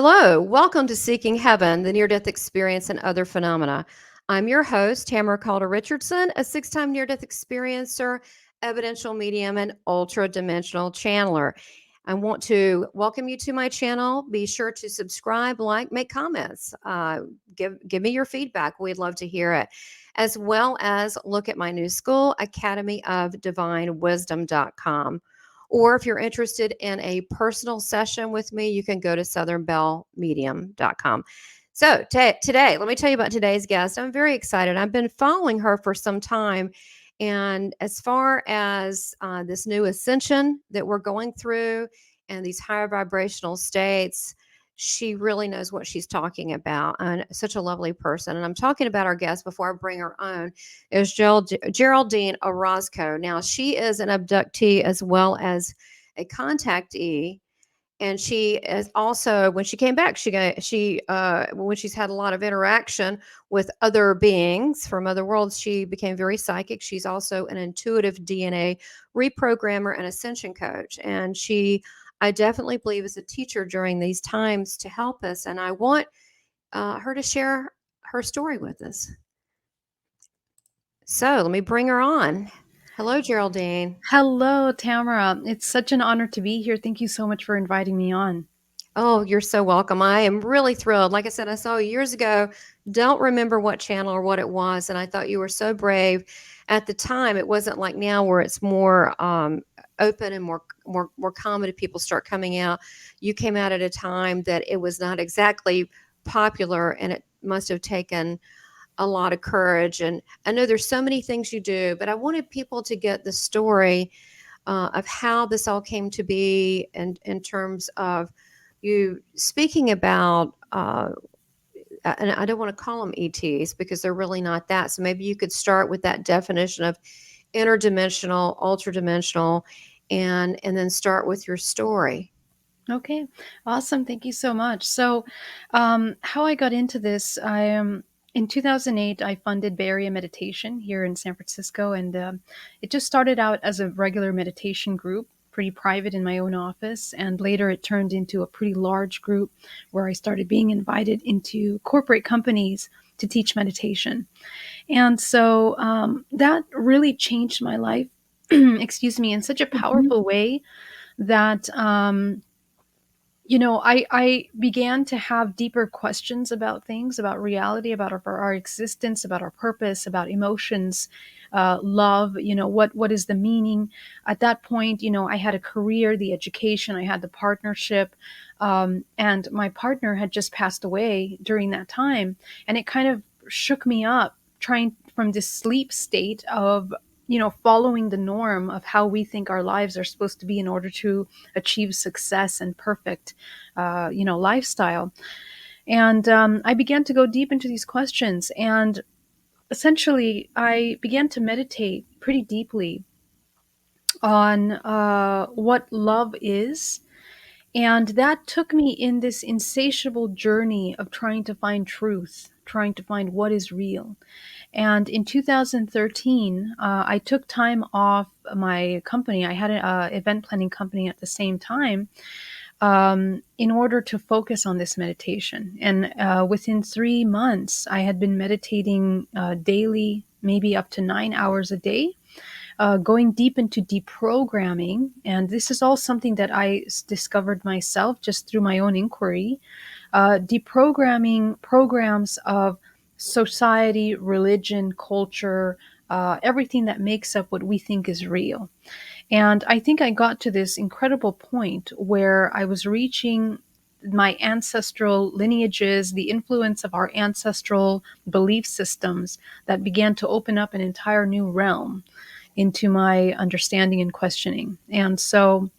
Hello, welcome to Seeking Heaven, the near death experience and other phenomena. I'm your host, Tamara Caulder Richardson, a 6-time near death experiencer, evidential medium, and ultra dimensional channeler. I want to welcome you to my channel. Be sure to subscribe, like, make comments. Give me your feedback. We'd love to hear it. As well as look at my new school, Academy of Divine Wisdom.com. Or if you're interested in a personal session with me, you can go to southernbellemedium.com. So today, let me tell you about today's guest. I'm very excited. I've been following her for some time. And as far as this new ascension that we're going through and these higher vibrational states, she really knows what she's talking about, and such a lovely person. And I'm talking about our guest before I bring her on is Geraldine Orozco. Now, she is an abductee as well as a contactee. And she is also, when she came back, when she's had a lot of interaction with other beings from other worlds, she became very psychic. She's also an intuitive DNA reprogrammer and ascension coach. And I definitely believe, is a teacher during these times to help us. And I want her to share her story with us. So let me bring her on. Hello, Geraldine. Hello, Tamara. It's such an honor to be here. Thank you so much for inviting me on. Oh, you're so welcome. I am really thrilled. Like I said, I saw you years ago. Don't remember what channel or what it was. And I thought you were so brave. At the time, it wasn't like now where it's more open and more common to people start coming out. You came out at a time that it was not exactly popular, and it must have taken a lot of courage. And I know there's so many things you do, but I wanted people to get the story of how this all came to be, and in terms of you speaking about, and I don't want to call them ETs because they're really not that. So maybe you could start with that definition of interdimensional, ultradimensional, and then start with your story. Okay, awesome. Thank you so much. So, how I got into this, in 2008, I funded Bay Area Meditation here in San Francisco, and it just started out as a regular meditation group, pretty private in my own office, and later it turned into a pretty large group where I started being invited into corporate companies to teach meditation. And so that really changed my life, excuse me, in such a powerful way that I began to have deeper questions about things, about reality, about our existence, about our purpose, about emotions, love. What is the meaning? At that point, I had a career, the education, I had the partnership, and my partner had just passed away during that time, and it kind of shook me up, trying from this sleep state of following the norm of how we think our lives are supposed to be in order to achieve success and perfect, lifestyle. And I began to go deep into these questions. And essentially, I began to meditate pretty deeply on what love is. And that took me in this insatiable journey of trying to find truth, trying to find what is real. And in 2013, I took time off my company. I had an event planning company at the same time, in order to focus on this meditation. And within 3 months, I had been meditating daily, maybe up to 9 hours a day. Going deep into deprogramming. And this is all something that I discovered myself just through my own inquiry. Deprogramming programs of society, religion, culture, everything that makes up what we think is real. And I think I got to this incredible point where I was reaching my ancestral lineages, the influence of our ancestral belief systems that began to open up an entire new realm into my understanding and questioning. And so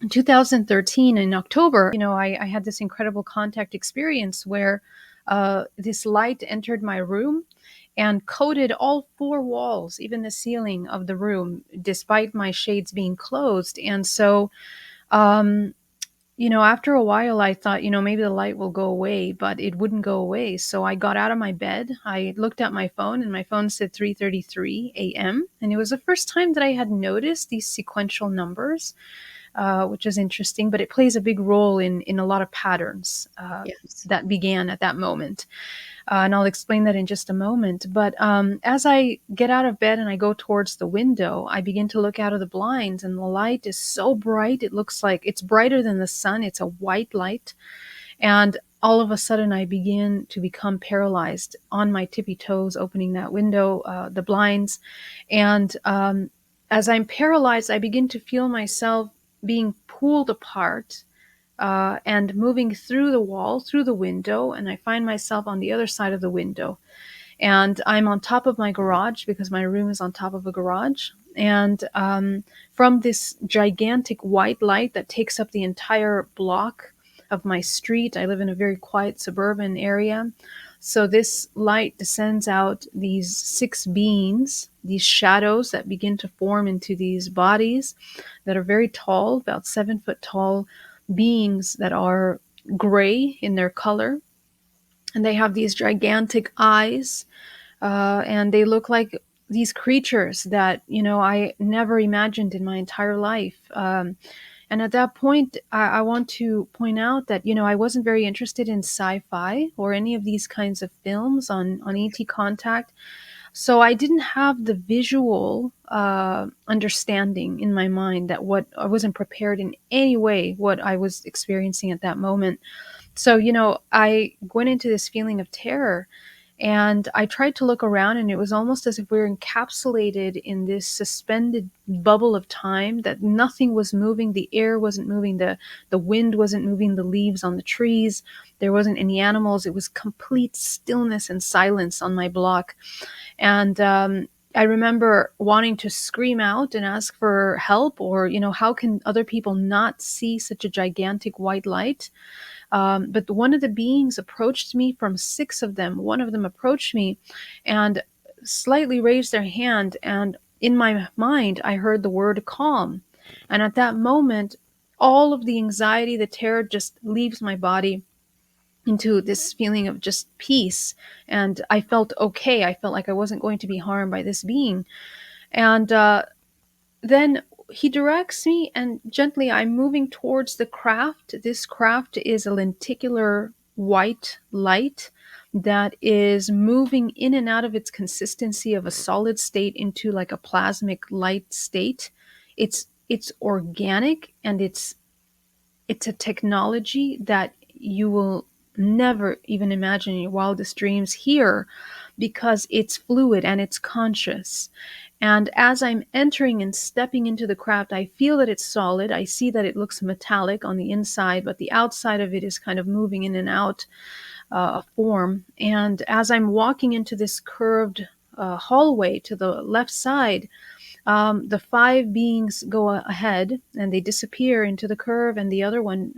in 2013, in October, I had this incredible contact experience where this light entered my room and coated all 4 walls, even the ceiling of the room, despite my shades being closed. And so, after a while, I thought, maybe the light will go away, but it wouldn't go away. So I got out of my bed. I looked at my phone, and my phone said 3:33 a.m. And it was the first time that I had noticed these sequential numbers. which is interesting, but it plays a big role in a lot of patterns Yes. that began at that moment. And I'll explain that in just a moment. But as I get out of bed and I go towards the window, I begin to look out of the blinds, and the light is so bright. It looks like it's brighter than the sun. It's a white light. And all of a sudden, I begin to become paralyzed on my tippy toes, opening that window, the blinds. And as I'm paralyzed, I begin to feel myself being pulled apart and moving through the wall, through the window, and I find myself on the other side of the window. And I'm on top of my garage because my room is on top of a garage. And from this gigantic white light that takes up the entire block of my street, I live in a very quiet suburban area. So this light descends out these six beings, these shadows that begin to form into these bodies that are very tall, about 7 foot tall beings that are gray in their color. And they have these gigantic eyes, and they look like these creatures that, I never imagined in my entire life. And at that point, I want to point out that, I wasn't very interested in sci-fi or any of these kinds of films on ET contact. So I didn't have the visual understanding in my mind that what I wasn't prepared in any way what I was experiencing at that moment. So, I went into this feeling of terror, and I tried to look around, and it was almost as if we were encapsulated in this suspended bubble of time, that nothing was moving. The air wasn't moving. The wind wasn't moving the leaves on the trees. There wasn't any animals. It was complete stillness and silence on my block. And I remember wanting to scream out and ask for help, or, how can other people not see such a gigantic white light? But one of the beings approached me. From six of them, one of them approached me and slightly raised their hand. And in my mind, I heard the word calm. And at that moment, all of the anxiety, the terror just leaves my body into this feeling of just peace. And I felt okay. I felt like I wasn't going to be harmed by this being. And then he directs me, and gently I'm moving towards the craft. This craft is a lenticular white light that is moving in and out of its consistency of a solid state into like a plasmic light state. It's organic, and it's a technology that you will never even imagine in your wildest dreams here, because it's fluid and it's conscious. And as I'm entering and stepping into the craft, I feel that it's solid. I see that it looks metallic on the inside, but the outside of it is kind of moving in and out of form. And as I'm walking into this curved hallway to the left side, the five beings go ahead and they disappear into the curve, and the other one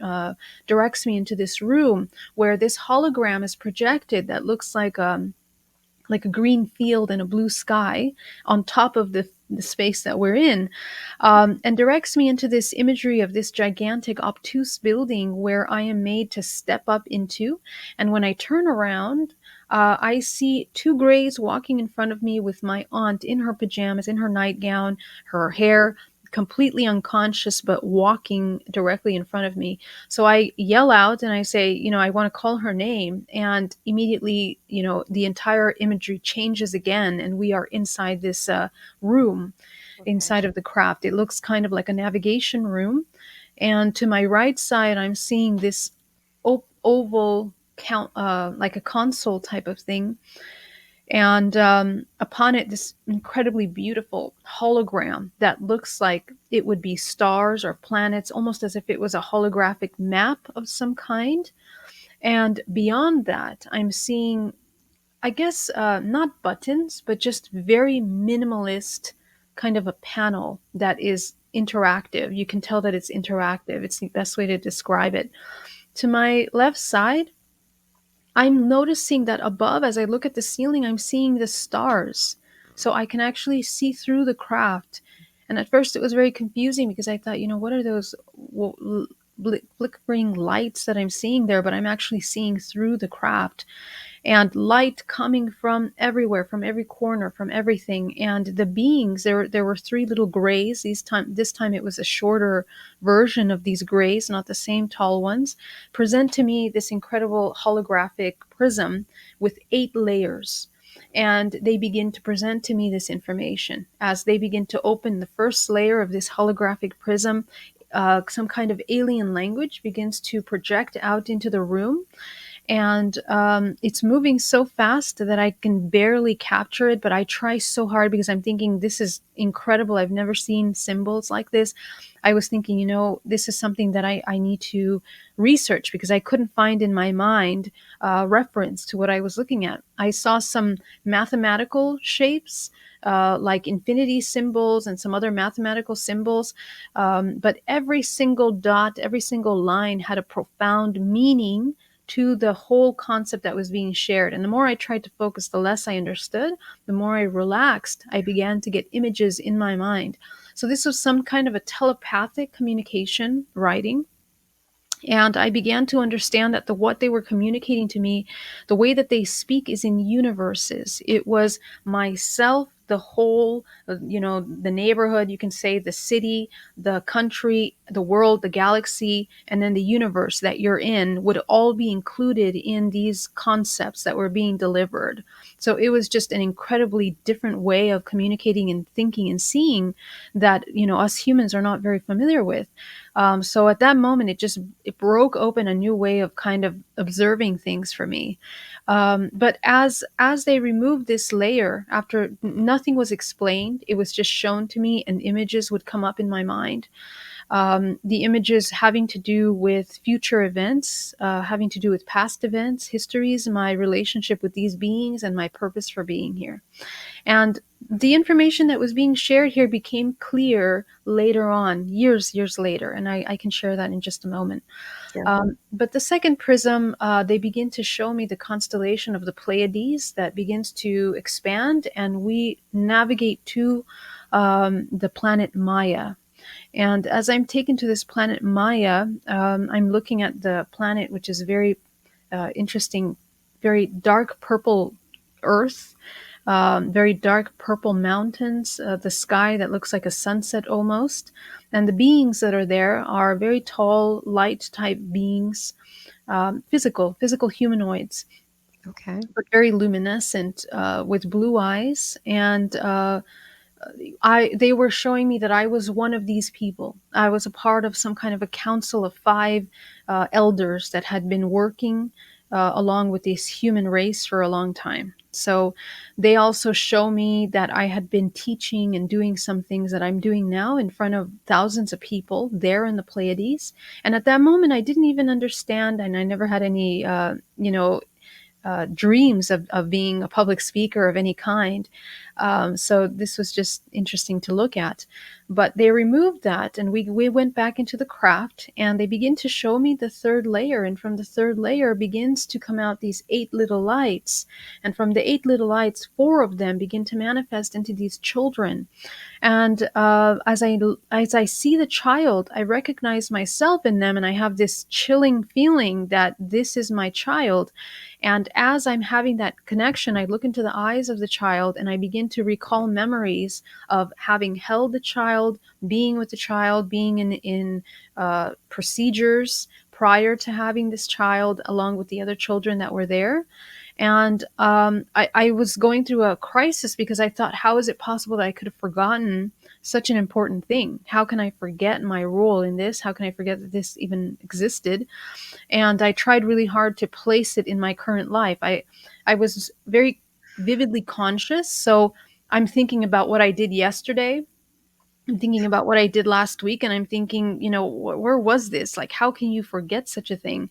directs me into this room where this hologram is projected that looks like a green field and a blue sky on top of the space that we're in, and directs me into this imagery of this gigantic obtuse building where I am made to step up into. And when I turn around, I see two grays walking in front of me with my aunt in her pajamas, in her nightgown, her hair completely unconscious, but walking directly in front of me. So I yell out and I say, I want to call her name. And immediately, the entire imagery changes again. And we are inside this room, Okay. inside of the craft. It looks kind of like a navigation room. And to my right side, I'm seeing this oval count, like a console type of thing. And upon it, this incredibly beautiful hologram that looks like it would be stars or planets, almost as if it was a holographic map of some kind. And beyond that, I'm seeing, I guess, not buttons, but just very minimalist kind of a panel that is interactive. You can tell that it's interactive. It's the best way to describe it. To my left side, I'm noticing that above, as I look at the ceiling, I'm seeing the stars. So I can actually see through the craft. And at first it was very confusing because I thought, what are those flickering lights that I'm seeing there? But I'm actually seeing through the craft. and light coming from everywhere, from every corner, from everything. And the beings, there were three little grays. This time it was a shorter version of these grays, not the same tall ones, present to me this incredible holographic prism with 8 layers. And they begin to present to me this information. As they begin to open the first layer of this holographic prism, some kind of alien language begins to project out into the room, and it's moving so fast that I can barely capture it, but I try so hard because I'm thinking, this is incredible. I've never seen symbols like this. I was thinking, this is something that I need to research, because I couldn't find in my mind reference to what I was looking at. I saw some mathematical shapes, like infinity symbols and some other mathematical symbols, but every single dot, every single line had a profound meaning to the whole concept that was being shared. And the more I tried to focus, the less I understood. The more I relaxed, I began to get images in my mind. So this was some kind of a telepathic communication writing. And I began to understand that what they were communicating to me, the way that they speak, is in universes. It was myself, the whole, the neighborhood, you can say, the city, the country, the world, the galaxy, and then the universe that you're in would all be included in these concepts that were being delivered. So it was just an incredibly different way of communicating and thinking and seeing that, us humans are not very familiar with. So at that moment, it broke open a new way of kind of observing things for me. But as they removed this layer, after nothing was explained, it was just shown to me, and images would come up in my mind. The images having to do with future events, having to do with past events, histories, my relationship with these beings, and my purpose for being here. And the information that was being shared here became clear later on, years later, and I can share that in just a moment. Yeah. But the second prism, they begin to show me the constellation of the Pleiades that begins to expand, and we navigate to the planet Maya. And as I'm taken to this planet Maya, I'm looking at the planet, which is very interesting, very dark purple earth, very dark purple mountains, the sky that looks like a sunset almost. And the beings that are there are very tall, light type beings, physical humanoids, Okay. but very luminescent, with blue eyes. And they were showing me that I was one of these people. I was a part of some kind of a council of 5 elders that had been working along with this human race for a long time. So they also show me that I had been teaching and doing some things that I'm doing now in front of thousands of people there in the Pleiades. And at that moment, I didn't even understand, and I never had any, dreams of being a public speaker of any kind. So this was just interesting to look at. But they removed that, and we went back into the craft, and they begin to show me the third layer. And from the third layer begins to come out these 8 little lights. And from the 8 little lights, 4 of them begin to manifest into these children. And as I see the child, I recognize myself in them, and I have this chilling feeling that this is my child. And as I'm having that connection, I look into the eyes of the child, and I begin to recall memories of having held the child, being with the child, being in procedures prior to having this child, along with the other children that were there. And I was going through a crisis, because I thought, how is it possible that I could have forgotten such an important thing? How can I forget my role in this? How can I forget that this even existed? And I tried really hard to place it in my current life. I was very vividly conscious. So I'm thinking about what I did yesterday. I'm thinking about what I did last week, and I'm thinking, where was this? Like, how can you forget such a thing?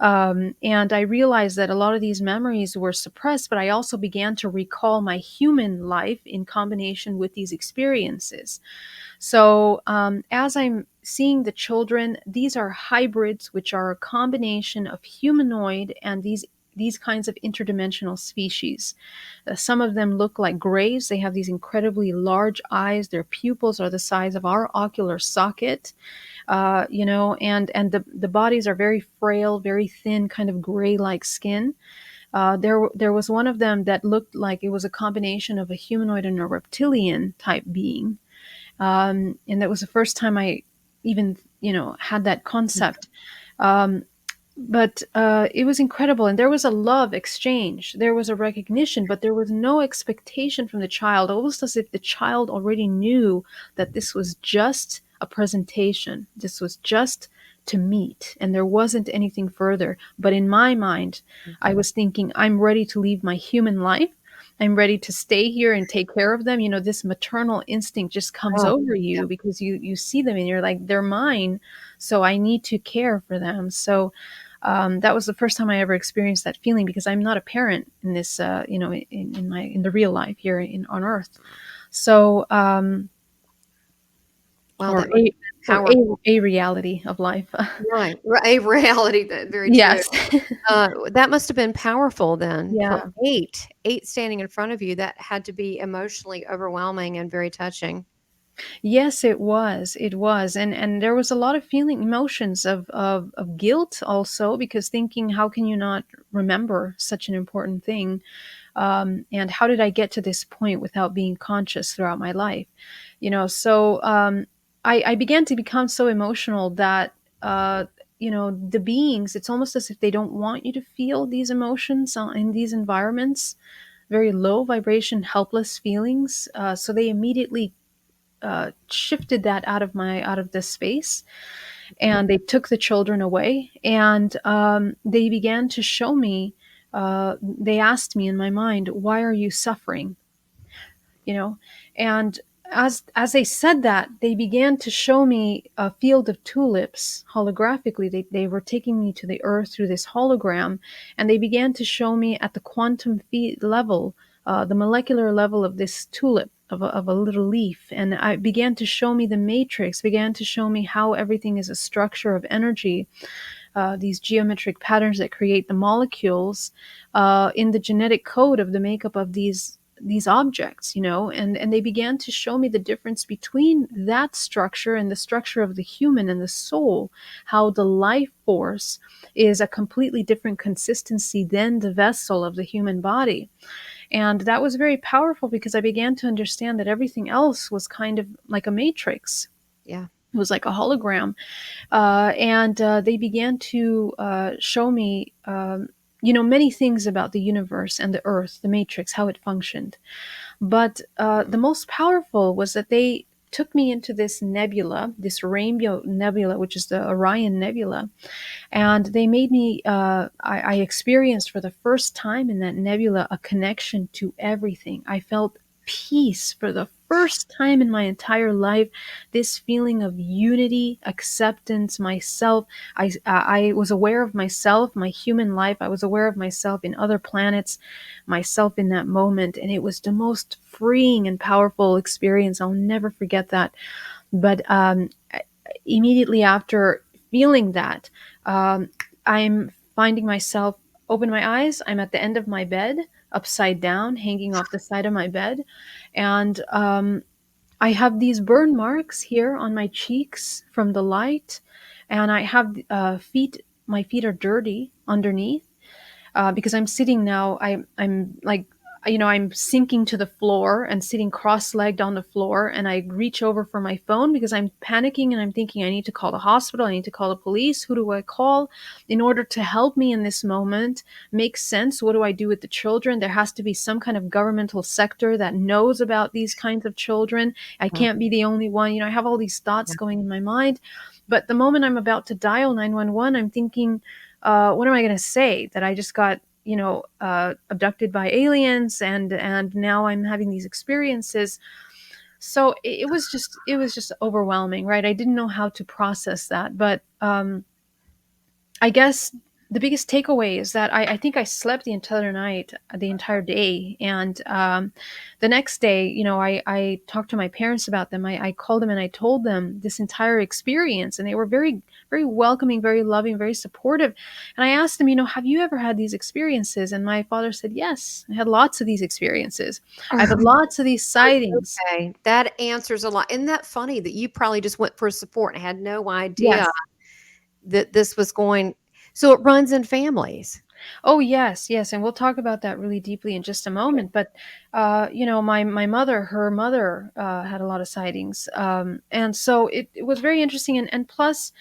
And I realized that a lot of these memories were suppressed, but I also began to recall my human life in combination with these experiences. So as I'm seeing the children, these are hybrids, which are a combination of humanoid and these kinds of interdimensional species. Some of them look like grays. They have these incredibly large eyes. Their pupils are the size of our ocular socket, and the bodies are very frail, very thin, kind of gray-like skin. There was one of them that looked like it was a combination of a humanoid and a reptilian type being, and that was the first time I even had that concept. Um, but it was incredible, and there was a love exchange, there was a recognition, but there was no expectation from the child, almost as if the child already knew that this was just a presentation, this was just to meet, and there wasn't anything further. But in my mind, I was thinking, I'm ready to leave my human life, I'm ready to stay here and take care of them. This maternal instinct just comes Oh, over yeah. you because you see them and you're like, they're mine, so I need to care for them. So that was the first time I ever experienced that feeling, because I'm not a parent in this, in the real life here on Earth. So, Wow, or that must a have been or powerful. a reality of life. Right. A reality, that very true. Yes. That must have been powerful then for Yeah. eight standing in front of you. That had to be emotionally overwhelming and very touching. Yes, it was. It was. And there was a lot of feeling emotions of guilt also, because thinking, how can you not remember such an important thing? And how did I get to this point without being conscious throughout my life? So I began to become so emotional that the beings, it's almost as if they don't want you to feel these emotions in these environments, very low vibration, helpless feelings. So they immediately shifted that out of this space, and they took the children away, and they began to show me. They asked me in my mind, "Why are you suffering?" you know and as they said that, they began to show me a field of tulips holographically. They were taking me to the earth through this hologram, and they began to show me at the quantum level, the molecular level of this tulip, of a little leaf. And I began to show me the matrix, began to show me how everything is a structure of energy, these geometric patterns that create the molecules in the genetic code of the makeup of these objects, and they began to show me the difference between that structure and the structure of the human and the soul, how the life force is a completely different consistency than the vessel of the human body. And that was very powerful, because I began to understand that everything else was kind of like a matrix. Yeah. It was like a hologram. And they began to show me, many things about the universe and the earth, the matrix, how it functioned. But the most powerful was that they took me into this nebula, this rainbow nebula, which is the Orion Nebula. And they made me, I experienced for the first time in that nebula a connection to everything. I felt peace for the first time in my entire life, this feeling of unity, acceptance, myself. I was aware of myself, my human life. I was aware of myself in other planets, myself in that moment. And it was the most freeing and powerful experience. I'll never forget that. But immediately after feeling that, um, I'm finding myself open my eyes. I'm at the end of my bed, upside down, hanging off the side of my bed. And I have these burn marks here on my cheeks from the light. And I have feet, my feet are dirty underneath, because I'm sitting now. I'm like, I'm sinking to the floor and sitting cross-legged on the floor, and I reach over for my phone because I'm panicking and I'm thinking, I need to call the hospital, I need to call the police. Who do I call in order to help me in this moment? Make sense. What do I do with the children? There has to be some kind of governmental sector that knows about these kinds of children. I Wow. can't be the only one. I have all these thoughts Yeah. going in my mind. But the moment I'm about to dial 911, I'm thinking, what am I going to say? That I just got, abducted by aliens, and now I'm having these experiences. So it was just overwhelming, right? I didn't know how to process that. But I guess the biggest takeaway is that I think I slept the entire night, the entire day. And the next day, I talked to my parents about them. I called them and I told them this entire experience. And they were very, very welcoming, very loving, very supportive. And I asked them, have you ever had these experiences? And my father said, yes, I had lots of these experiences. I've had lots of these sightings. Okay. That answers a lot. Isn't that funny that you probably just went for support and had no idea Yes. that this was going, so it runs in families. Oh yes, yes, and we'll talk about that really deeply in just a moment. But my mother, her mother, had a lot of sightings, and so it was very interesting. And plus,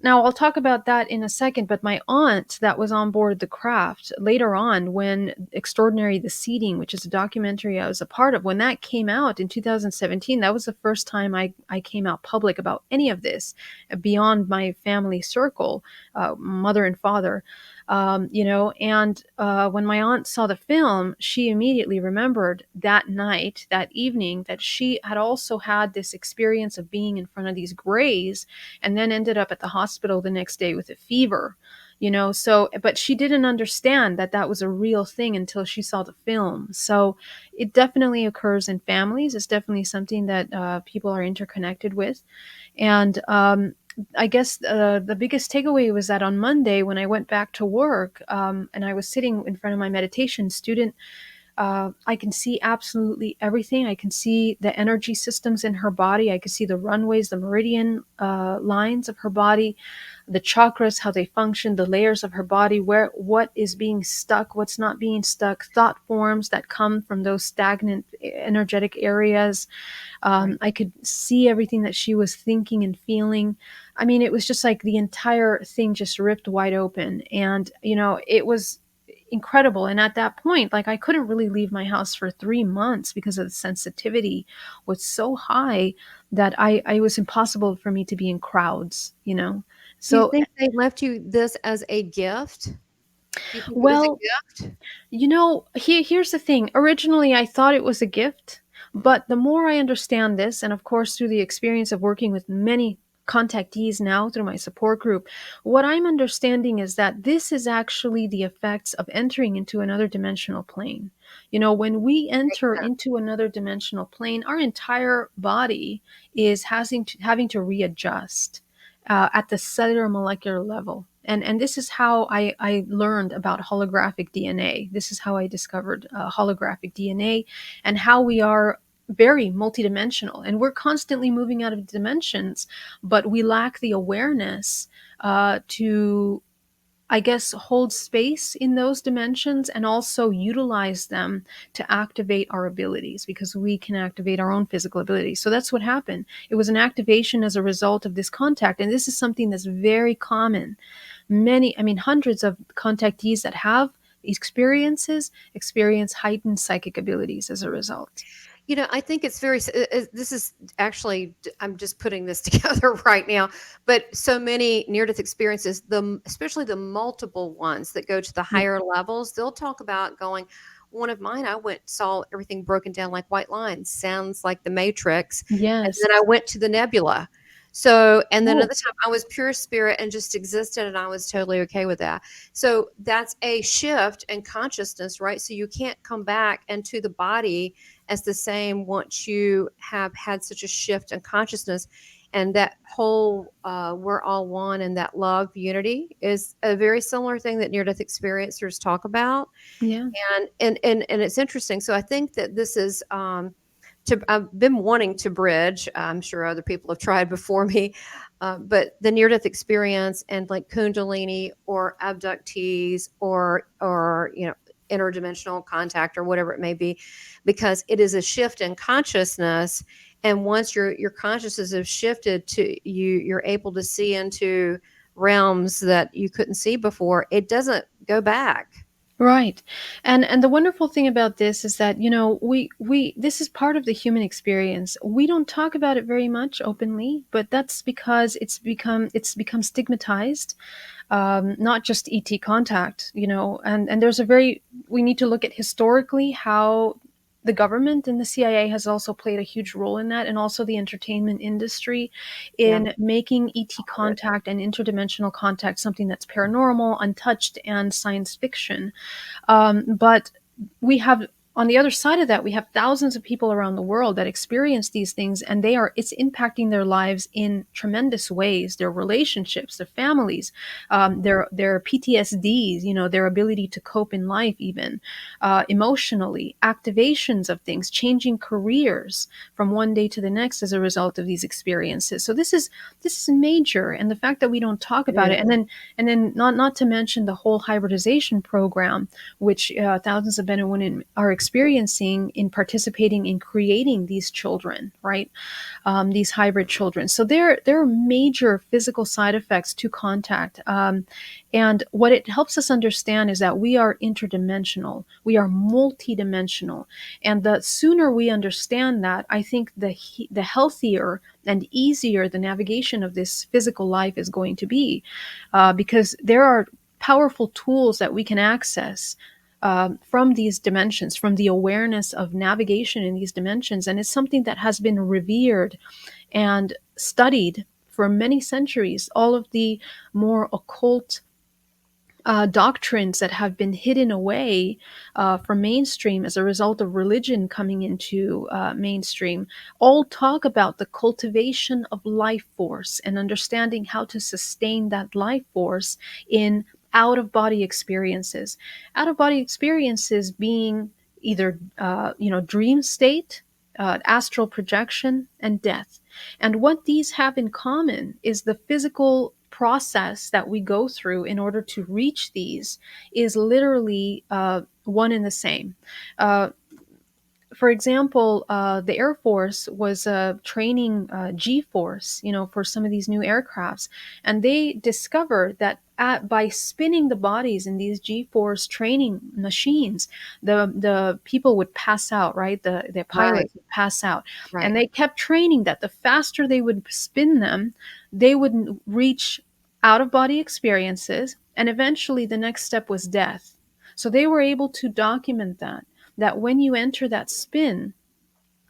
now I'll talk about that in a second. But my aunt, that was on board the craft later on, when Extraordinary the Seeding, which is a documentary I was a part of, when that came out in 2017, that was the first time I came out public about any of this, beyond my family circle, mother and father. When my aunt saw the film, she immediately remembered that night, that evening, that she had also had this experience of being in front of these grays, and then ended up at the hospital the next day with a fever. So, but she didn't understand that that was a real thing until she saw the film. So it definitely occurs in families. It's definitely something that people are interconnected with. And I guess the biggest takeaway was that on Monday, when I went back to work, and I was sitting in front of my meditation student, I can see absolutely everything. I can see the energy systems in her body. I can see the runways, the meridian lines of her body, the chakras, how they function, the layers of her body, what is being stuck, what's not being stuck, thought forms that come from those stagnant energetic areas. Right. I could see everything that she was thinking and feeling. I mean, it was just like the entire thing just ripped wide open. And, it was incredible. And at that point, like, I couldn't really leave my house for 3 months because of the sensitivity was so high that it was impossible for me to be in crowds. Do you So, think they left you this as a gift? Do you think it was well, a gift? here's the thing. Originally, I thought it was a gift, but the more I understand this, and of course, through the experience of working with many contactees now through my support group, what I'm understanding is that this is actually the effects of entering into another dimensional plane. When we enter Yeah. into another dimensional plane, our entire body is having to readjust at the cellular molecular level. And this is how I learned about holographic DNA. This is how I discovered holographic DNA, and how we are very multidimensional, and we're constantly moving out of dimensions, but we lack the awareness to, I guess, hold space in those dimensions and also utilize them to activate our abilities, because we can activate our own physical abilities. So that's what happened. It was an activation as a result of this contact. And this is something that's very common. Many, I mean, hundreds of contactees that have experiences experience heightened psychic abilities as a result. I think it's this is actually, I'm just putting this together right now, but so many near death experiences, especially the multiple ones that go to the Yeah. higher levels, they'll talk about going, one of mine, I went, saw everything broken down like white lines, sounds like the Matrix. And Yes. then I went to the nebula. So, and then Oh, another time I was pure spirit and just existed, and I was totally okay with that. So that's a shift in consciousness, right? So you can't come back into the body as the same once you have had such a shift in consciousness. And that whole we're all one, and that love unity is a very similar thing that near death experiencers talk about. yeah. And it's interesting. So I think that this is I've been wanting to bridge. I'm sure other people have tried before me, but the near death experience and like Kundalini or abductees or interdimensional contact or whatever it may be, because it is a shift in consciousness. And once your consciousness has shifted to you're able to see into realms that you couldn't see before. It doesn't go back. Right. And the wonderful thing about this is that, we this is part of the human experience. We don't talk about it very much openly, but that's because it's become stigmatized. Not just ET contact, and there's a very we need to look at historically how the government and the CIA has also played a huge role in that, and also the entertainment industry Yeah. in making ET contact and interdimensional contact something that's paranormal, untouched, and science fiction. But we have on the other side of that, we have thousands of people around the world that experience these things, and it's impacting their lives in tremendous ways, their relationships, their families, their PTSDs, their ability to cope in life, even emotionally, activations of things, changing careers from one day to the next as a result of these experiences. So this is major, and the fact that we don't talk about it, and then not to mention the whole hybridization program, which thousands of men and women are experiencing in participating in creating these children, right? These hybrid children. So there are major physical side effects to contact. And what it helps us understand is that we are interdimensional, we are multidimensional. And the sooner we understand that, I think the healthier and easier the navigation of this physical life is going to be, because there are powerful tools that we can access from these dimensions, from the awareness of navigation in these dimensions. And it's something that has been revered and studied for many centuries. All of the more occult doctrines that have been hidden away from mainstream as a result of religion coming into mainstream all talk about the cultivation of life force and understanding how to sustain that life force in out of body experiences. Out of body experiences being either dream state, astral projection, and death. And what these have in common is the physical process that we go through in order to reach these is literally one and the same. Uh, for example, the Air Force was training G-force, for some of these new aircrafts, and they discovered that by spinning the bodies in these G-force training machines, the people would pass out, right? The Right, pilots would pass out, and right, they kept training that the faster they would spin them, they would reach out of body experiences, and eventually the next step was death. So they were able to document that when you enter that spin,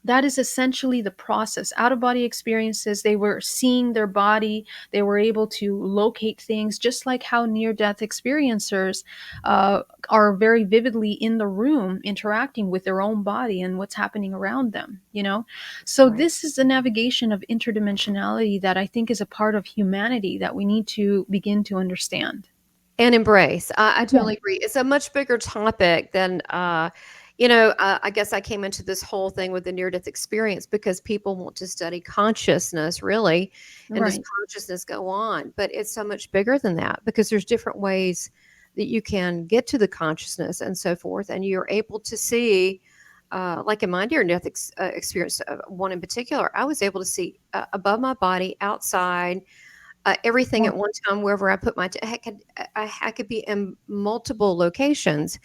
that is essentially the process. Out of body experiences, they were seeing their body, they were able to locate things, just like how near death experiencers are very vividly in the room interacting with their own body and what's happening around them. So, right. this is the navigation of interdimensionality that I think is a part of humanity that we need to begin to understand. And embrace. I Yeah, totally agree. It's a much bigger topic than, I guess I came into this whole thing with the near death experience because people want to study consciousness, really, and does right. consciousness go on? But it's so much bigger than that because there's different ways that you can get to the consciousness and so forth. And you're able to see, like in my near death experience, one in particular, I was able to see above my body, outside, everything Wow. at one time wherever I put I could be in multiple locations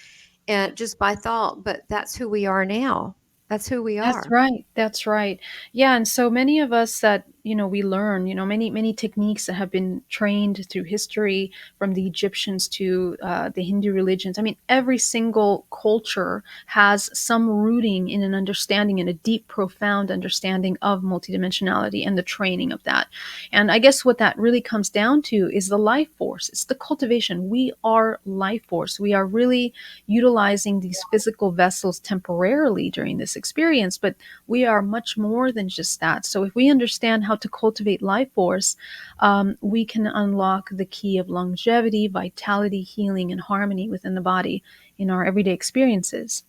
and just by thought, but that's who we are now. That's who we That's are. right. That's right. Yeah, and so many of us that, we learn, many techniques that have been trained through history from the Egyptians to the Hindu religions. I mean, every single culture has some rooting in an understanding, in a deep, profound understanding of multidimensionality and the training of that. And I guess what that really comes down to is the life force. It's the cultivation. We are life force. We are really utilizing these physical vessels temporarily during this experience, but we are much more than just that. So if we understand how to cultivate life force, we can unlock the key of longevity, vitality, healing, and harmony within the body in our everyday experiences.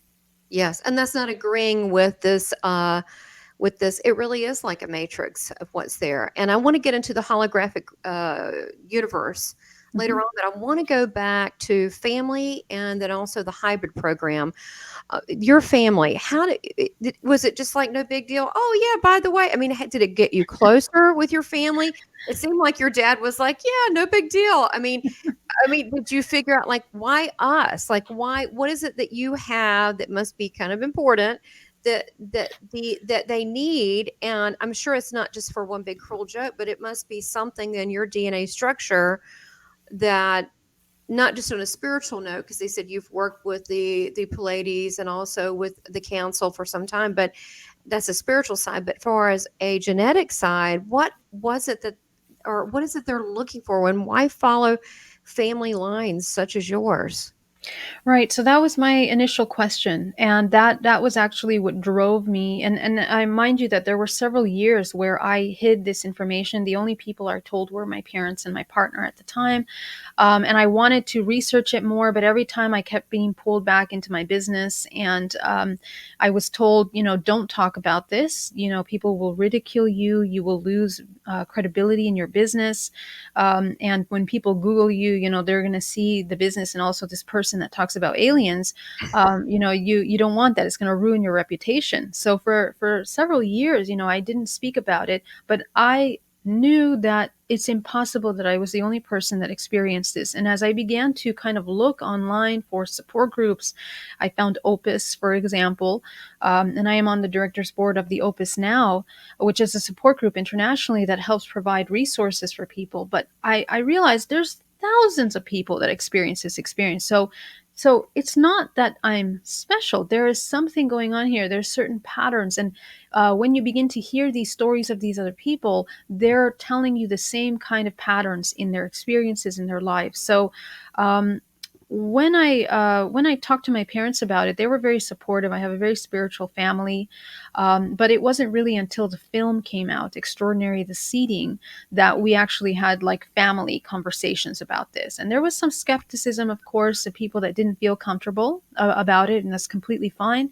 Yes, and that's not agreeing with this. It really is like a matrix of what's there. And I want to get into the holographic universe later Mhm. on, but I want to go back to family and then also the hybrid program. Your family, was it just like no big deal? Oh yeah, by the way, I mean, did it get you closer with your family? It seemed like your dad was like, yeah, no big deal. I mean, did you figure out like why us? Like why? What is it that you have that must be kind of important that they need? And I'm sure it's not just for one big cruel joke, but it must be something in your DNA structure that not just on a spiritual note, because they said you've worked with the Pleiades and also with the council for some time, but that's a spiritual side. But far as a genetic side, what was it that, or what is it they're looking for, and why follow family lines such as yours? Right. So that was my initial question, and that was actually what drove me. And I mind you that there were several years where I hid this information. The only people I told were my parents and my partner at the time. And I wanted to research it more, but every time I kept being pulled back into my business, and I was told, don't talk about this. People will ridicule you. You will lose credibility in your business. And when people Google you, they're going to see the business and also this person that talks about aliens. You don't want that. It's going to ruin your reputation. So for several years, I didn't speak about it, but I knew that it's impossible that I was the only person that experienced this. And as I began to kind of look online for support groups, I found Opus, for example, and I am on the director's board of the Opus now, which is a support group internationally that helps provide resources for people. But I realized there's thousands of people that experience this experience. So it's not that I'm special. There is something going on here. There's certain patterns, and when you begin to hear these stories of these other people, they're telling you the same kind of patterns in their experiences in their lives. So um, when I talked to my parents about it, they were very supportive. I have a very spiritual family, but it wasn't really until the film came out, Extraordinary the Seeding, that we actually had like family conversations about this. And there was some skepticism, of course, of people that didn't feel comfortable about it, and that's completely fine.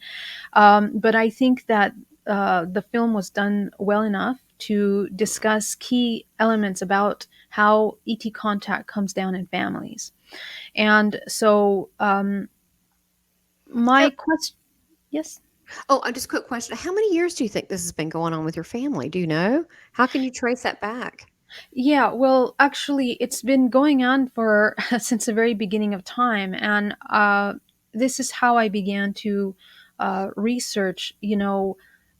But I think that the film was done well enough to discuss key elements about how ET contact comes down in families. And so, So, my question, yes. oh, just a quick question. How many years do you think this has been going on with your family? Do you know? How can you trace that back? Yeah, well, actually, it's been going on for since the very beginning of time, and this is how I began to research,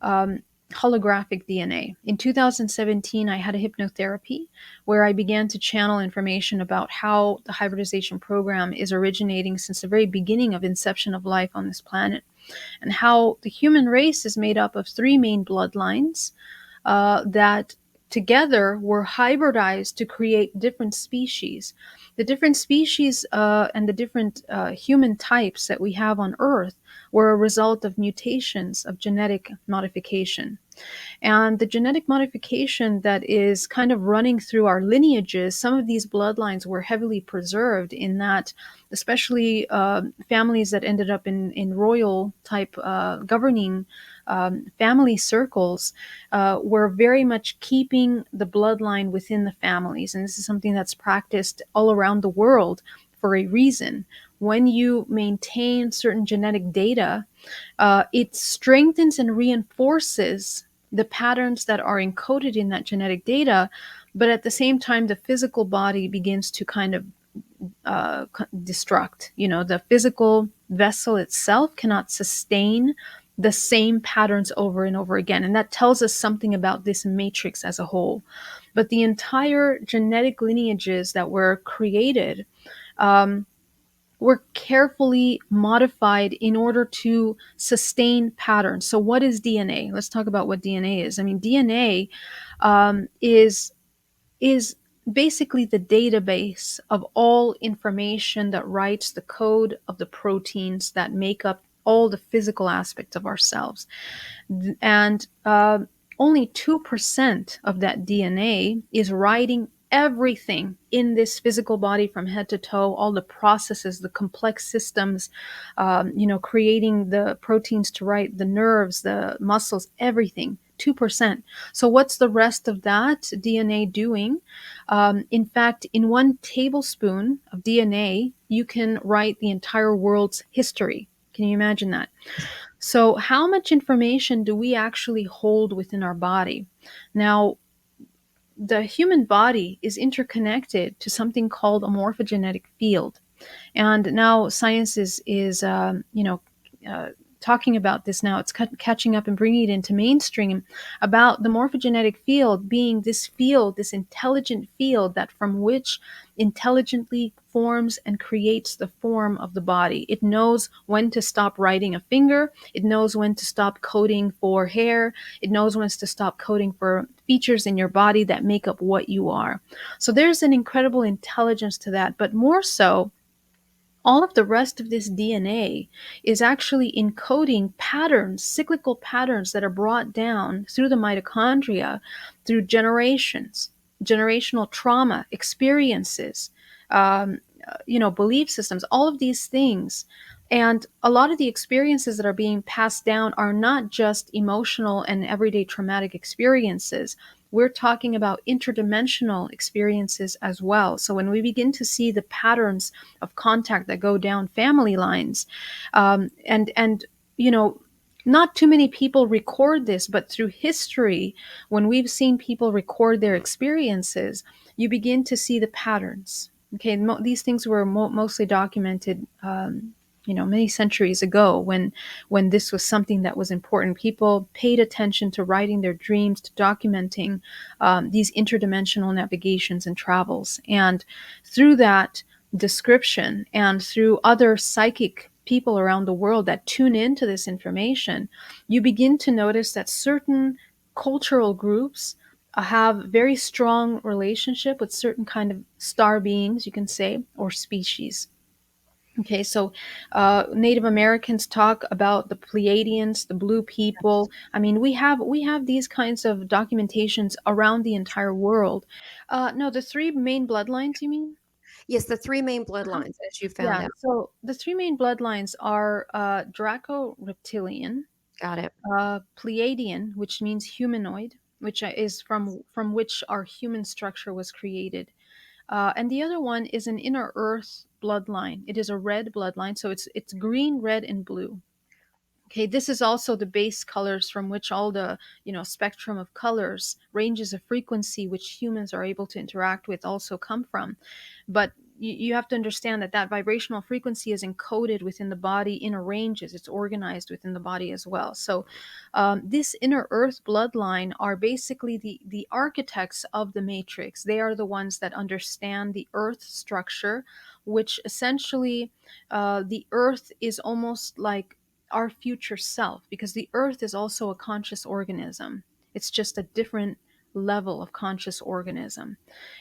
um, holographic DNA. In 2017, I had a hypnotherapy where I began to channel information about how the hybridization program is originating since the very beginning of inception of life on this planet, and how the human race is made up of three main bloodlines that together were hybridized to create different species. The different species and the different human types that we have on Earth were a result of mutations of genetic modification. And the genetic modification that is kind of running through our lineages, some of these bloodlines were heavily preserved in that, especially families that ended up in royal type governing family circles, were very much keeping the bloodline within the families. And this is something that's practiced all around the world for a reason. When you maintain certain genetic data, it strengthens and reinforces the patterns that are encoded in that genetic data, but at the same time, the physical body begins to kind of destruct. The physical vessel itself cannot sustain the same patterns over and over again. And that tells us something about this matrix as a whole. But the entire genetic lineages that were created um, were carefully modified in order to sustain patterns. So, what is DNA? Let's talk about what DNA is. I mean, DNA is basically the database of all information that writes the code of the proteins that make up all the physical aspects of ourselves. And only 2% of that DNA is writing everything in this physical body from head to toe, all the processes, the complex systems, creating the proteins to write the nerves, the muscles, everything. 2%. So, what's the rest of that DNA doing? In fact, in 1 tablespoon of DNA, you can write the entire world's history. Can you imagine that? So, how much information do we actually hold within our body? Now, the human body is interconnected to something called a morphogenetic field. And now science is talking about this now. It's catching up and bringing it into mainstream about the morphogenetic field being this field, this intelligent field that from which intelligently forms and creates the form of the body. It knows when to stop writing a finger. It knows when to stop coding for hair. It knows when to stop coding for features in your body that make up what you are. So there's an incredible intelligence to that, but more so, All of the rest of this DNA is actually encoding patterns, cyclical patterns that are brought down through the mitochondria through generations, generational trauma, experiences, belief systems, all of these things. And a lot of the experiences that are being passed down are not just emotional and everyday traumatic experiences. We're talking about interdimensional experiences as well. So when we begin to see the patterns of contact that go down family lines, and you know, not too many people record this, but through history, when we've seen people record their experiences, you begin to see the patterns. Okay, these things were mostly documented, many centuries ago, when this was something that was important. People paid attention to writing their dreams, to documenting these interdimensional navigations and travels, and through that description and through other psychic people around the world that tune into this information, you begin to notice that certain cultural groups have very strong relationship with certain kind of star beings, you can say, or species. Okay, so Native Americans talk about the Pleiadians, the blue people. I mean, we have these kinds of documentations around the entire world. No, the three main bloodlines, you mean? Yes, the three main Uh-huh. bloodlines, as you found Yeah. out. So the three main bloodlines are Draco reptilian, Got it. Pleiadian, which means humanoid, which is from which our human structure was created. And the other one is an inner earth bloodline. It is a red bloodline, so it's green, red, and blue. Okay, this is also the base colors from which all the spectrum of colors, ranges of frequency which humans are able to interact with also come from. But you have to understand that that vibrational frequency is encoded within the body in ranges. It's organized within the body as well. So this inner earth bloodline are basically the architects of the matrix. They are the ones that understand the earth structure, which essentially the earth is almost like our future self, because the earth is also a conscious organism. It's just a different level of conscious organism.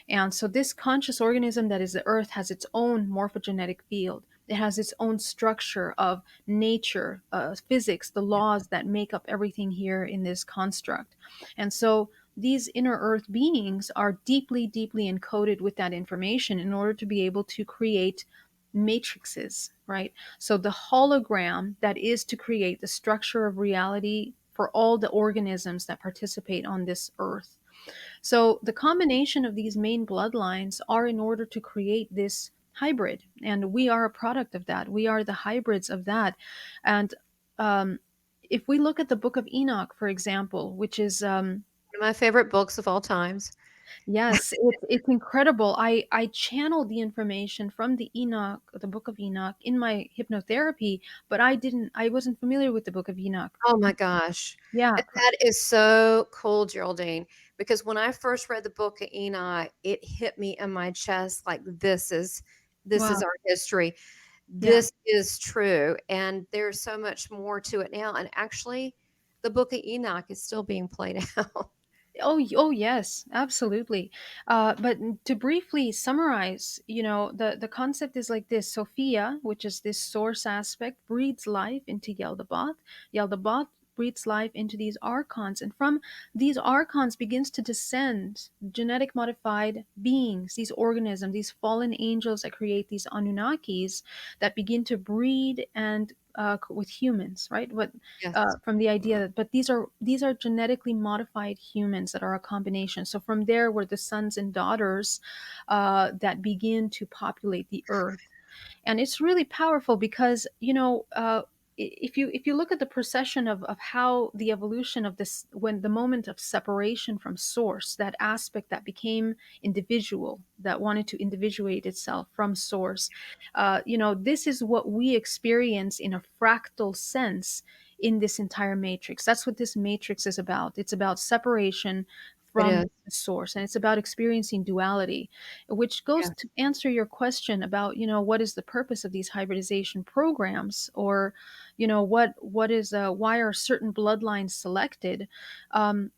And so this conscious organism that is the earth has its own morphogenetic field. It has its own structure of nature, physics, the laws that make up everything here in this construct. And so these inner earth beings are deeply, deeply encoded with that information in order to be able to create matrices, right? So the hologram that is to create the structure of reality for all the organisms that participate on this earth. So the combination of these main bloodlines are in order to create this hybrid, and we are a product of that. We are the hybrids of that. And um, if we look at the Book of Enoch, for example, which is One of my favorite books of all times. yes, it's incredible. I channeled the information from the Enoch, the Book of Enoch, in my hypnotherapy, but I wasn't familiar with the Book of Enoch. Oh my gosh. Yeah, And that is so cool, Geraldine, because when I first read the Book of Enoch, it hit me in my chest like this is wow, our history. yeah. This is true. And there's so much more to it now. And actually, the Book of Enoch is still being played out. Oh yes, absolutely. But to briefly summarize, the concept is like this: Sophia, which is this source aspect, breathes life into Yaldabaoth. Yaldabaoth breathes life into these archons, and from these archons begins to descend genetic modified beings, these organisms, these fallen angels that create these Anunnakis that begin to breed and with humans, right? What Yes. from the idea that, but these are genetically modified humans that are a combination. So from there were the sons and daughters that begin to populate the earth. And it's really powerful because if you look at the procession of how the evolution of this, when the moment of separation from source, that aspect that became individual, that wanted to individuate itself from source, this is what we experience in a fractal sense in this entire matrix. That's what this matrix is about. It's about separation It from is. the source, and it's about experiencing duality, which goes Yeah. to answer your question about what is the purpose of these hybridization programs, or what is why are certain bloodlines selected?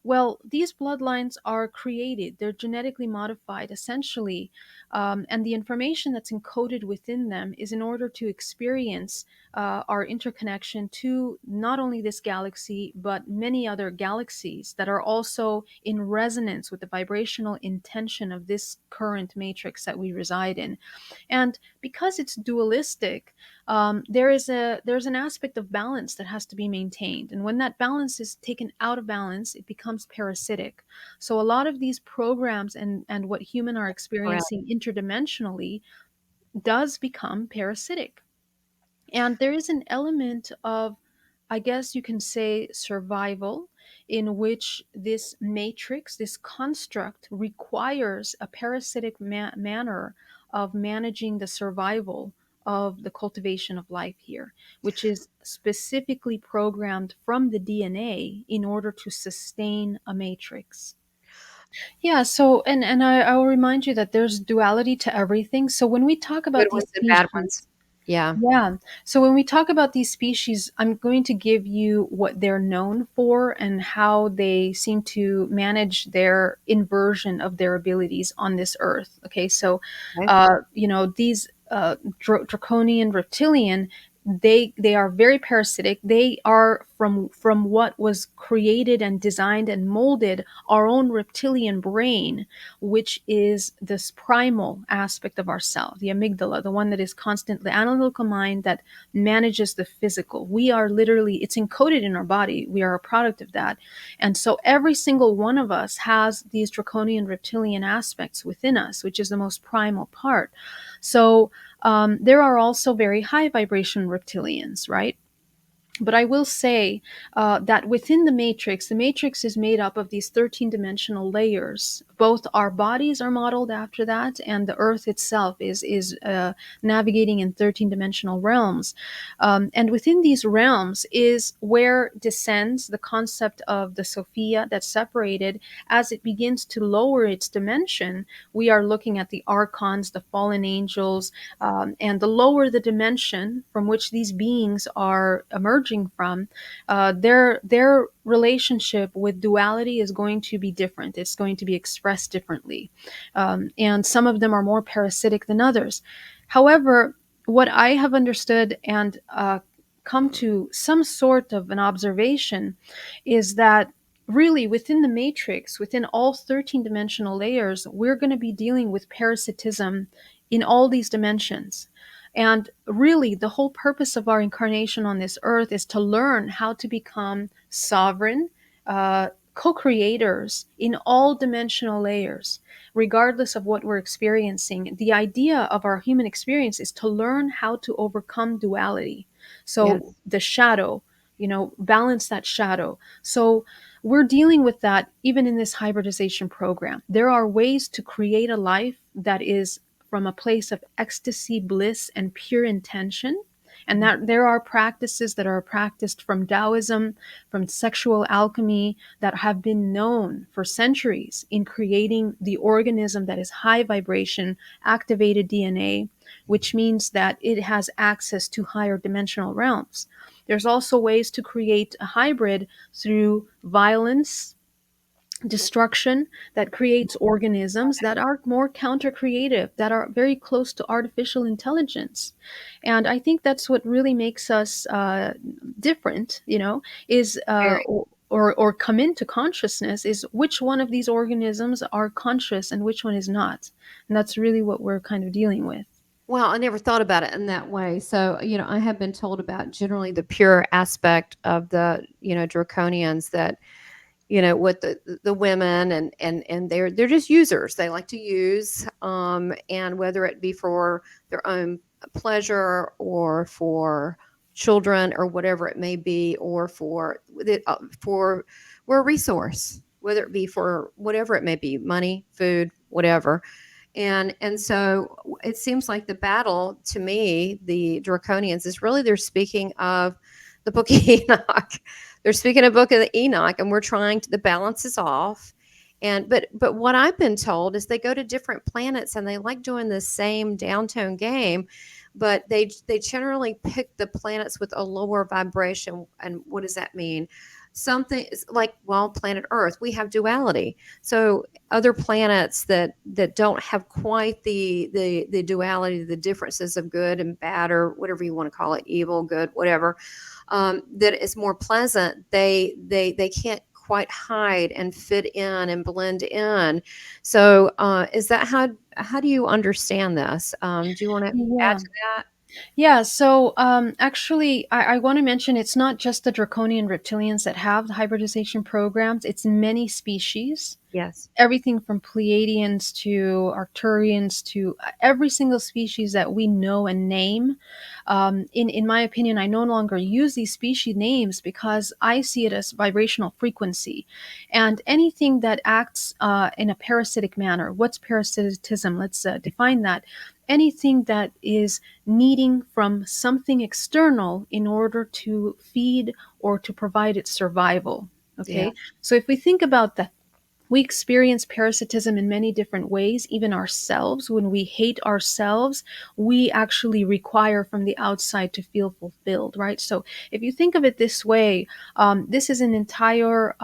Well, these bloodlines are created, they're genetically modified essentially, and the information that's encoded within them is in order to experience our interconnection to not only this galaxy, but many other galaxies that are also in resonance with the vibrational intention of this current matrix that we reside in. And because it's dualistic, there's an aspect of balance that has to be maintained. And when that balance is taken out of balance, it becomes parasitic. So a lot of these programs and what human are Correct. experiencing interdimensionally does become parasitic. And there is an element of, I guess you can say, survival, in which this matrix, this construct, requires a parasitic manner of managing the survival of the cultivation of life here, which is specifically programmed from the DNA in order to sustain a matrix. Yeah, so I will remind you that there's duality to everything. So when we talk Good about these ones and bad species, ones. Yeah. yeah. So when we talk about these species, I'm going to give you what they're known for and how they seem to manage their inversion of their abilities on this earth. Okay, so Okay. these draconian reptilian, they are very parasitic. They are from what was created and designed and molded our own reptilian brain, which is this primal aspect of ourself, the amygdala, the one that is constantly analytical mind that manages the physical. We are literally, it's encoded in our body. We are a product of that. And so every single one of us has these draconian reptilian aspects within us, which is the most primal part. So there are also very high vibration reptilians, right? But I will say that within the matrix is made up of these 13 dimensional layers. Both our bodies are modeled after that, and the earth itself is navigating in 13 dimensional realms. And within these realms is where descends the concept of the Sophia that's separated. As it begins to lower its dimension, we are looking at the archons, the fallen angels, and the lower the dimension from which these beings are emerging from, their relationship with duality is going to be different. It's going to be expressed differently, and some of them are more parasitic than others. However, what I have understood and come to some sort of an observation is that really within the matrix, within all 13 dimensional layers, we're going to be dealing with parasitism in all these dimensions. And really, the whole purpose of our incarnation on this earth is to learn how to become sovereign, co creators in all dimensional layers, regardless of what we're experiencing. The idea of our human experience is to learn how to overcome duality. So, Yes. the shadow, balance that shadow. So, we're dealing with that even in this hybridization program. There are ways to create a life that is from a place of ecstasy, bliss, and pure intention. And that there are practices that are practiced from Taoism, from sexual alchemy, that have been known for centuries in creating the organism that is high vibration, activated DNA, which means that it has access to higher dimensional realms. There's also ways to create a hybrid through violence, destruction, that creates organisms that are more counter creative, that are very close to artificial intelligence. And I think that's what really makes us different, is Very. or come into consciousness, is which one of these organisms are conscious and which one is not. And that's really what we're kind of dealing with. Well, I never thought about it in that way. So, I have been told about generally the pure aspect of the, draconians that, with the women and they're just users. They like to use, and whether it be for their own pleasure or for children or whatever it may be, or for we're a resource, whether it be for whatever it may be, money, food, whatever. And so it seems like the battle to me, the draconians, is really they're speaking of the Book of Enoch. They're speaking of Book of Enoch, and we're trying to the balance is off. And but what I've been told is they go to different planets and they like doing the same downtone game, but they generally pick the planets with a lower vibration. And what does that mean? Something like, well, planet Earth, we have duality. So other planets that don't have quite the duality, the differences of good and bad, or whatever you want to call it, evil, good, whatever, that is more pleasant, they can't quite hide and fit in and blend in. So is that how do you understand this? Do you want to add Yeah. to that? Yeah, so actually, I want to mention it's not just the draconian reptilians that have the hybridization programs, it's many species. Yes. Everything from Pleiadians to Arcturians to every single species that we know and name. In my opinion, I no longer use these species names because I see it as vibrational frequency, and anything that acts in a parasitic manner. What's parasitism? Let's define that. Anything that is needing from something external in order to feed or to provide its survival. Yeah. Okay, so if we think about that, we experience parasitism in many different ways, even ourselves. When we hate ourselves, we actually require from the outside to feel fulfilled, right? So if you think of it this way, this is an entire,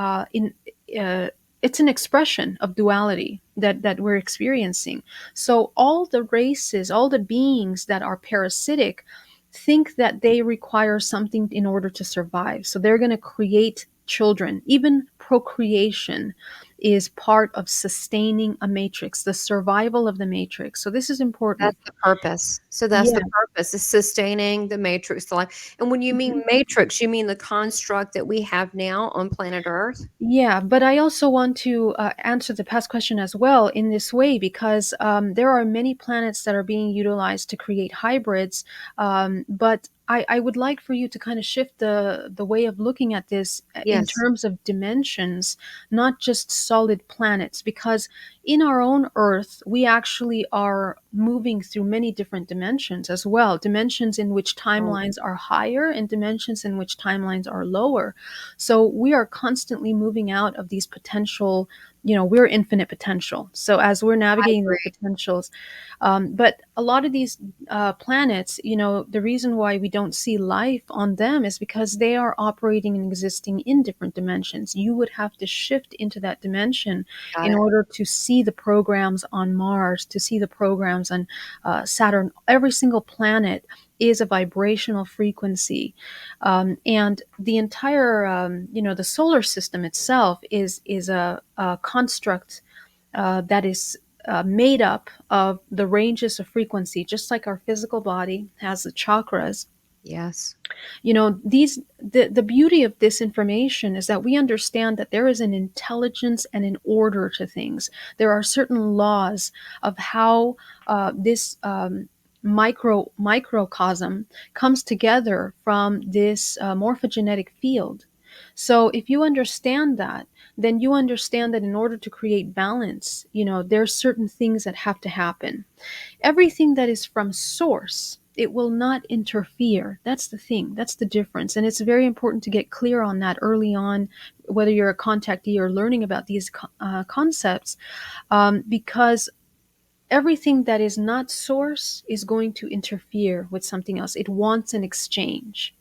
it's an expression of duality that we're experiencing. So all the races, all the beings that are parasitic think that they require something in order to survive. So they're going to create children. Even procreation is part of sustaining a matrix, the survival of the matrix. So this is important. That's the purpose. So that's Yeah. the purpose, is sustaining the matrix, the life. And when you mean Mhm. matrix, you mean the construct that we have now on planet Earth? Yeah, but I also want to answer the past question as well in this way because there are many planets that are being utilized to create hybrids. But I would like for you to kind of shift the way of looking at this in Yes. terms of dimensions, not just solid planets, because in our own Earth, we actually are moving through many different dimensions as well. Dimensions in which Oh, timelines are higher and dimensions in which timelines are lower. So we are constantly moving out of these potential, we're infinite potential. So as we're I navigating the agree. potentials, but a lot of these planets, the reason why we don't see life on them is because they are operating and existing in different dimensions. You would have to shift into that dimension Got in it. order to see the programs on Mars, to see the programs on Saturn. Every single planet is a vibrational frequency, and the entire, the solar system itself is a construct that is made up of the ranges of frequency, just like our physical body has the chakras. Yes. The beauty of this information is that we understand that there is an intelligence and an order to things. There are certain laws of how this microcosm comes together from this morphogenetic field. So if you understand that, then you understand that in order to create balance, there's certain things that have to happen. Everything that is from source, it will not interfere. That's the thing. That's the difference. And it's very important to get clear on that early on, whether you're a contactee or learning about these concepts, because everything that is not source is going to interfere with something else. It wants an exchange.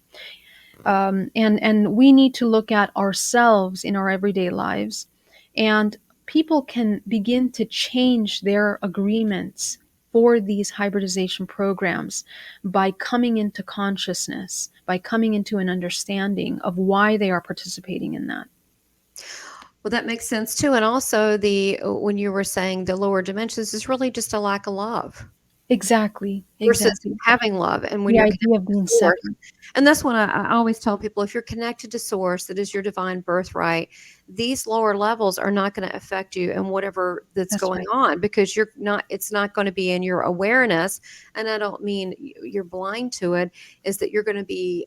And we need to look at ourselves in our everyday lives, and people can begin to change their agreements for these hybridization programs by coming into consciousness, by coming into an understanding of why they are participating in that. Well, that makes sense too. And also the when you were saying the lower dimensions is really just a lack of love Exactly, versus exactly. having love. And when The you're idea connected of to being source, separate. and that's when I always tell people, if you're connected to source, that is your divine birthright, these lower levels are not going to affect you and whatever that's That's going right. on, because it's not going to be in your awareness. And I don't mean you're blind to it, is that you're going to be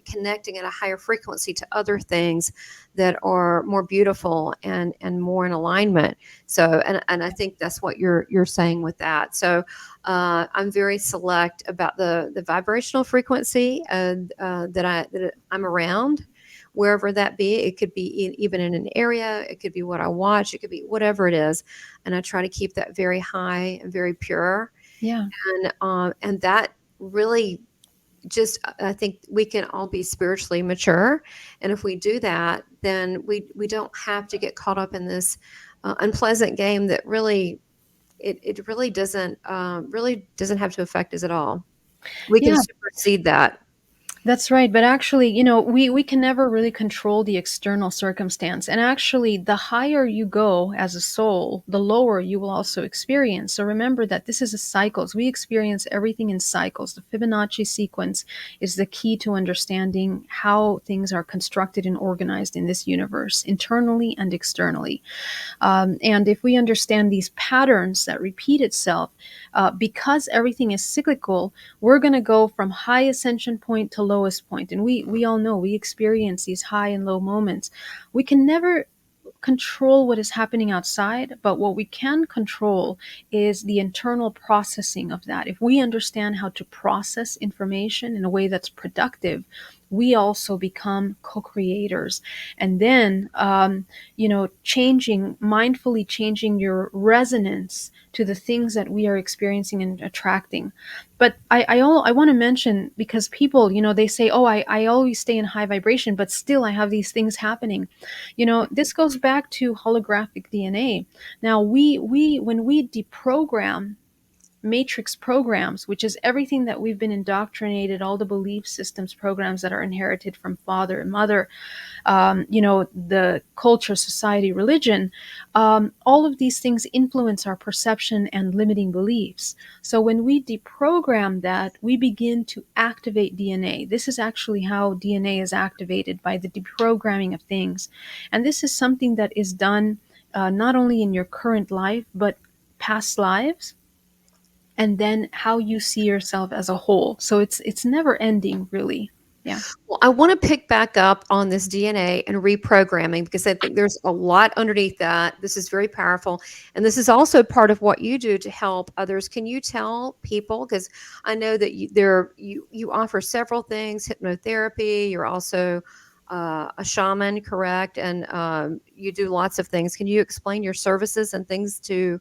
connecting at a higher frequency to other things that are more beautiful and more in alignment. So, and I think that's what you're saying with that. So, I'm very select about the vibrational frequency that I'm around, wherever that be. It could be even in an area. It could be what I watch. It could be whatever it is, and I try to keep that very high and very pure. Yeah. And that really just, I think we can all be spiritually mature. And if we do that, then we don't have to get caught up in this unpleasant game that really, it really doesn't have to affect us at all. We can Yeah, supersede that. that's right. But actually, we can never really control the external circumstance. And actually, the higher you go as a soul, the lower you will also experience. So remember that this is a cycles. We experience everything in cycles. The Fibonacci sequence is the key to understanding how things are constructed and organized in this universe, internally and externally. And if we understand these patterns that repeat itself, because everything is cyclical, we're going to go from high ascension point to lowest point. And we all know we experience these high and low moments. We can never control what is happening outside, but what we can control is the internal processing of that. If we understand how to process information in a way that's productive, we also become co-creators. And then, mindfully changing your resonance to the things that we are experiencing and attracting. But I want to mention, because people, they say, oh, I always stay in high vibration, but still I have these things happening. This goes back to holographic DNA. Now, when we deprogram matrix programs, which is everything that we've been indoctrinated, all the belief systems, programs that are inherited from father and mother, the culture, society, religion, all of these things influence our perception and limiting beliefs. So when we deprogram that, we begin to activate DNA. This is actually how DNA is activated, by the deprogramming of things. And this is something that is done not only in your current life, but past lives, and then how you see yourself as a whole. So it's never ending, really. Yeah. Well, I want to pick back up on this DNA and reprogramming, because I think there's a lot underneath that. This is very powerful. And this is also part of what you do to help others. Can you tell people, because I know that you offer several things, hypnotherapy, you're also a shaman, correct? And you do lots of things. Can you explain your services and things to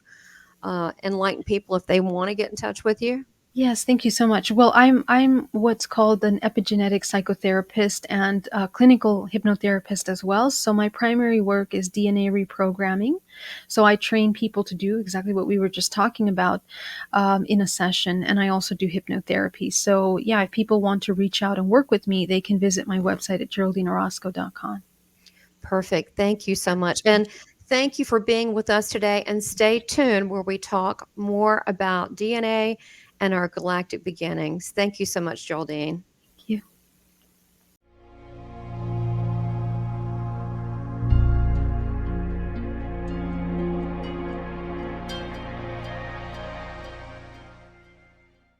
enlighten people if they want to get in touch with you? Yes, thank you so much. Well, I'm what's called an epigenetic psychotherapist and a clinical hypnotherapist as well. So my primary work is DNA reprogramming. So I train people to do exactly what we were just talking about in a session, and I also do hypnotherapy. So yeah, if people want to reach out and work with me, they can visit my website at GeraldineOrozco.com. Perfect. Thank you so much. And thank you for being with us today. And stay tuned where we talk more about DNA and our galactic beginnings. Thank you so much, Geraldine. Thank you.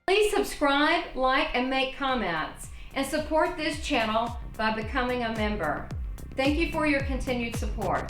Please subscribe, like, and make comments, and support this channel by becoming a member. Thank you for your continued support.